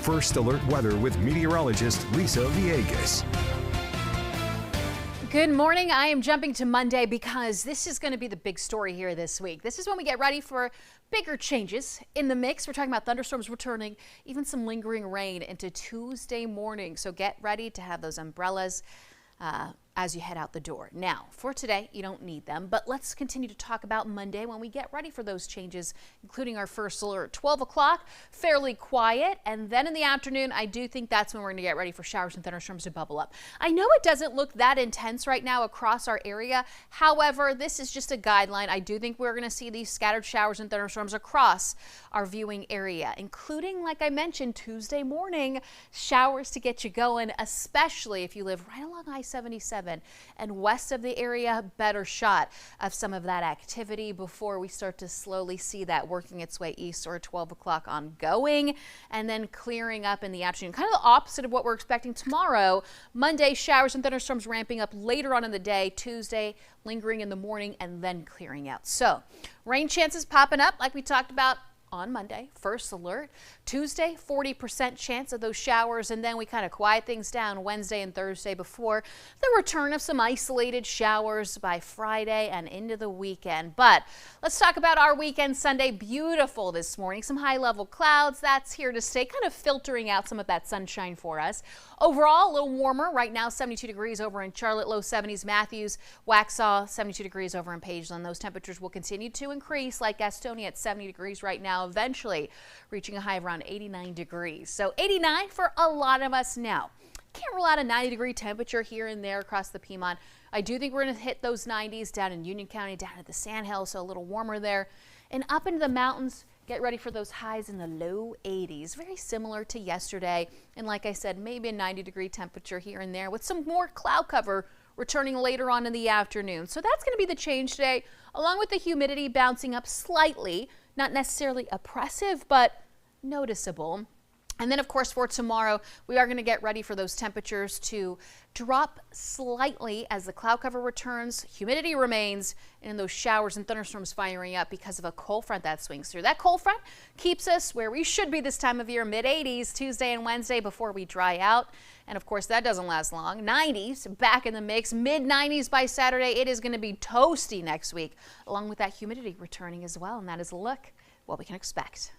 First Alert Weather with meteorologist Lisa Villegas. Good morning. I am jumping to Monday because this is going to be the big story here this week. This is when we get ready for bigger changes in the mix. We're talking about thunderstorms returning, even some lingering rain into Tuesday morning. So get ready to have those umbrellas as you head out the door. Now, for today, you don't need them, but let's continue to talk about Monday when we get ready for those changes, including our first alert. 12 o'clock, fairly quiet, and then in the afternoon, I do think that's when we're going to get ready for showers and thunderstorms to bubble up. I know it doesn't look that intense right now across our area. However, this is just a guideline. I do think we're going to see these scattered showers and thunderstorms across our viewing area, including, like I mentioned, Tuesday morning, showers to get you going, especially if you live right along I-77 and west of the area. Better shot of some of that activity before we start to slowly see that working its way east or 12 o'clock ongoing and then clearing up in the afternoon. Kind of the opposite of what we're expecting tomorrow. Monday, showers and thunderstorms ramping up later on in the day. Tuesday, lingering in the morning and then clearing out. So rain chances popping up like we talked about on Monday, first alert. Tuesday, 40% chance of those showers, and then we kind of quiet things down Wednesday and Thursday before the return of some isolated showers by Friday and into the weekend. But let's talk about our weekend Sunday. Beautiful this morning. Some high-level clouds. That's here to stay, kind of filtering out some of that sunshine for us. Overall, a little warmer. Right now, 72 degrees over in Charlotte, low 70s. Matthews, Waxhaw, 72 degrees over in Pageland. Those temperatures will continue to increase, like Gastonia at 70 degrees right now, eventually reaching a high of around 89 degrees. So 89 for a lot of us now. Can't rule out a 90-degree temperature here and there across the Piedmont. I do think we're going to hit those 90s down in Union County, down at the Sandhills, so a little warmer there. And up into the mountains, get ready for those highs in the low 80s. Very similar to yesterday. And like I said, maybe a 90-degree temperature here and there with some more cloud cover returning later on in the afternoon. So that's going to be the change today, along with the humidity bouncing up slightly. Not necessarily oppressive, but noticeable. And then, of course, for tomorrow, we are going to get ready for those temperatures to drop slightly as the cloud cover returns, humidity remains, and those showers and thunderstorms firing up because of a cold front that swings through. That cold front keeps us where we should be this time of year, mid-80s Tuesday and Wednesday before we dry out. And of course, that doesn't last long. 90s back in the mix, mid-90s by Saturday. It is going to be toasty next week, along with that humidity returning as well. And that is a look what we can expect.